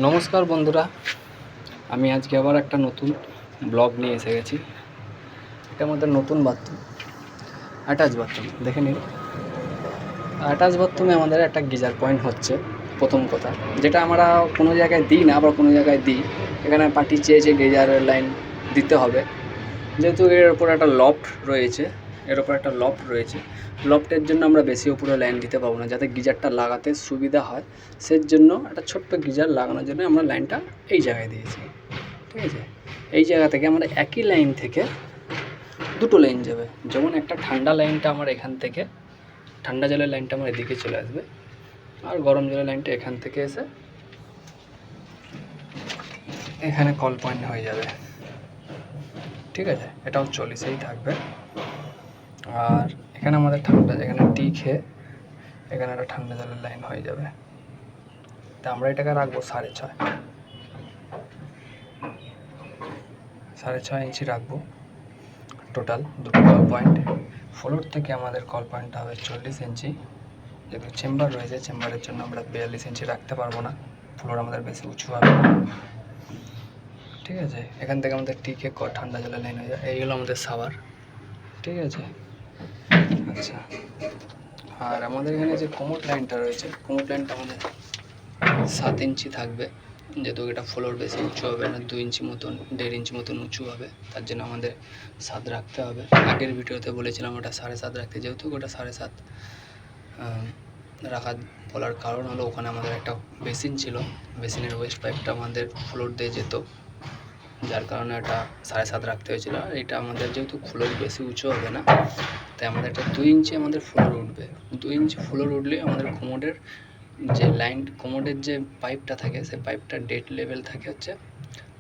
নমস্কার বন্ধুরা, আমি আজকে আবার একটা নতুন ব্লগ নিয়ে এসে গেছি। এটা আমাদের নতুন বাথরুম, অ্যাটাচ বাথরুম। দেখে নিন, অ্যাটাচ বাথরুমে আমাদের একটা গিজার পয়েন্ট হচ্ছে প্রথম কথা, যেটা আমরা কোনো জায়গায় দিই না, আবার কোনো জায়গায় দিই। এখানে পার্টি চেয়েছে গিজারের লাইন দিতে হবে, যেহেতু এর ওপর একটা লফট রয়েছে। লফটের জন্য আমরা বেশি উপরে লাইন দিতে পারবো না, যাতে গিজারটা লাগাতে সুবিধা হয়। সেই জন্য একটা ছোট্ট গিজার লাগানোর জন্য আমরা লাইনটা এই জায়গায় দিয়েছি। ঠিক আছে, এই জায়গা থেকে আমরা একই লাইন থেকে দুটো লাইন যাবে। যেমন একটা ঠান্ডা লাইনটা আমার এখান থেকে, ঠান্ডা জলের লাইনটা আমার এদিকে চলে আসবে, আর গরম জলের লাইনটা এখান থেকে এসে এখানে কল পয়েন্ট হয়ে যাবে। ঠিক আছে, এটাও 40-এই থাকবে। আর এখানে আমাদের ঠান্ডা, যেখানে টি খেয়ে এখানে একটা ঠান্ডা জলের লাইন হয়ে যাবে। তা আমরা এটাকে রাখবো 6.5 ইঞ্চি রাখবো। টোটাল দুটো কল পয়েন্ট। ফ্লোর থেকে আমাদের কল পয়েন্টটা হবে 40 ইঞ্চি। যেহেতু চেম্বার রয়েছে, চেম্বারের জন্য আমরা 42 ইঞ্চি রাখতে পারবো না, ফ্লোর আমাদের বেশি উঁচু হবে না। ঠিক আছে, এখান থেকে আমাদের টিকে ঠান্ডা জলের লাইন হয়ে যায়। এই হলো আমাদের শাওয়ার। ঠিক আছে, আচ্ছা। আর আমাদের এখানে যে কোমোড লাইনটা রয়েছে, কোমোড লাইনটা আমাদের 7 ইঞ্চি থাকবে। যেহেতু এটা ফ্লোর বেশি উঁচু হবে না, 2 ইঞ্চি মতন, 1.5 ইঞ্চি মতন উঁচু হবে, তার জন্য আমাদের 7 রাখতে হবে। আগের ভিডিওতে বলেছিলাম ওটা 7.5 রাখতে, যেহেতু ওটা 7.5 রাখার বলার কারণ হলো ওখানে আমাদের একটা বেসিন ছিল, বেসিনের ওয়েস্ট পাইপটা আমাদের ফ্লোর দিয়ে যেত, যার কারণে এটা 7.5 রাখতে হয়েছিল। আর এটা আমাদের যেহেতু ফ্লোর বেশি উঁচু হবে না, তাই আমাদের একটা 2 ইঞ্চি আমাদের ফ্লোর উঠবে। 2 ইঞ্চি ফ্লোর উঠলে আমাদের কোমোডের যে লাইন, কোমোডের যে পাইপটা থাকে, সেই পাইপটার ডেড লেভেল থাকে হচ্ছে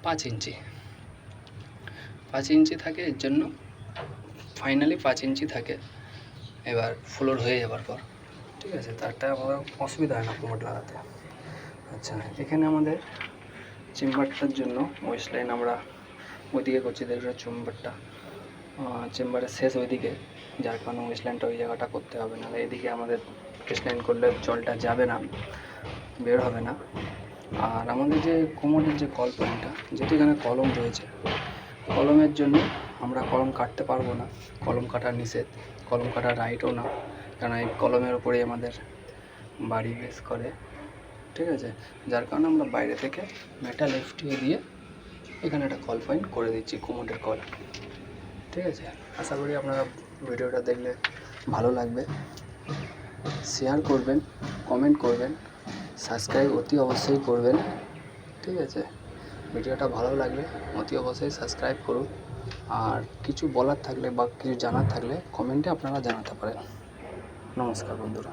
5 ইঞ্চি। 5 ইঞ্চি থাকে, এর জন্য ফাইনালি 5 ইঞ্চি থাকে এবার ফ্লোর হয়ে যাবার পর। ঠিক আছে, তারটা আমার অসুবিধা হয় না কোমোড লাগাতে। আচ্ছা, এখানে আমাদের চেম্বারটার জন্য ওয়েস্ট লাইন আমরা ওইদিকে করছি। দেখবেন চেম্বারের শেষ ওইদিকে, যার কারণে ওয়েস্ট লাইনটা ওই জায়গাটা করতে হবে না। এদিকে আমাদের ওয়েস্ট লাইন করলে জলটা যাবে না, বের হবে না। আর আমাদের যে কোমোডের যে কল পয়েন্টটা, যেহেতু এখানে কলম রয়েছে, কলমের জন্য আমরা কলম কাটতে পারবো না, কলম কাটা নিষেধ, কলম কাটা রাইটও না, কারণ এই কলমের ওপরেই আমাদের বাড়ি বেস করে। ঠিক আছে, যার কারণে আমরা বাইরে থেকে মেটাল এফটিএ দিয়ে এখানে একটা কল পয়েন্ট করে দিচ্ছি, কোমোডের কল। ঠিক আছে, আশা করি আপনারা ভিডিওটা দেখলে ভালো লাগবে। শেয়ার করবেন, কমেন্ট করবেন, সাবস্ক্রাইব অতি অবশ্যই করবেন। ঠিক আছে, ভিডিওটা ভালো লাগলে অতি অবশ্যই সাবস্ক্রাইব করুন। আর কিছু বলার থাকলে বা কিছু জানার থাকলে কমেন্টে আপনারা জানাতে পারেন। নমস্কার বন্ধুরা।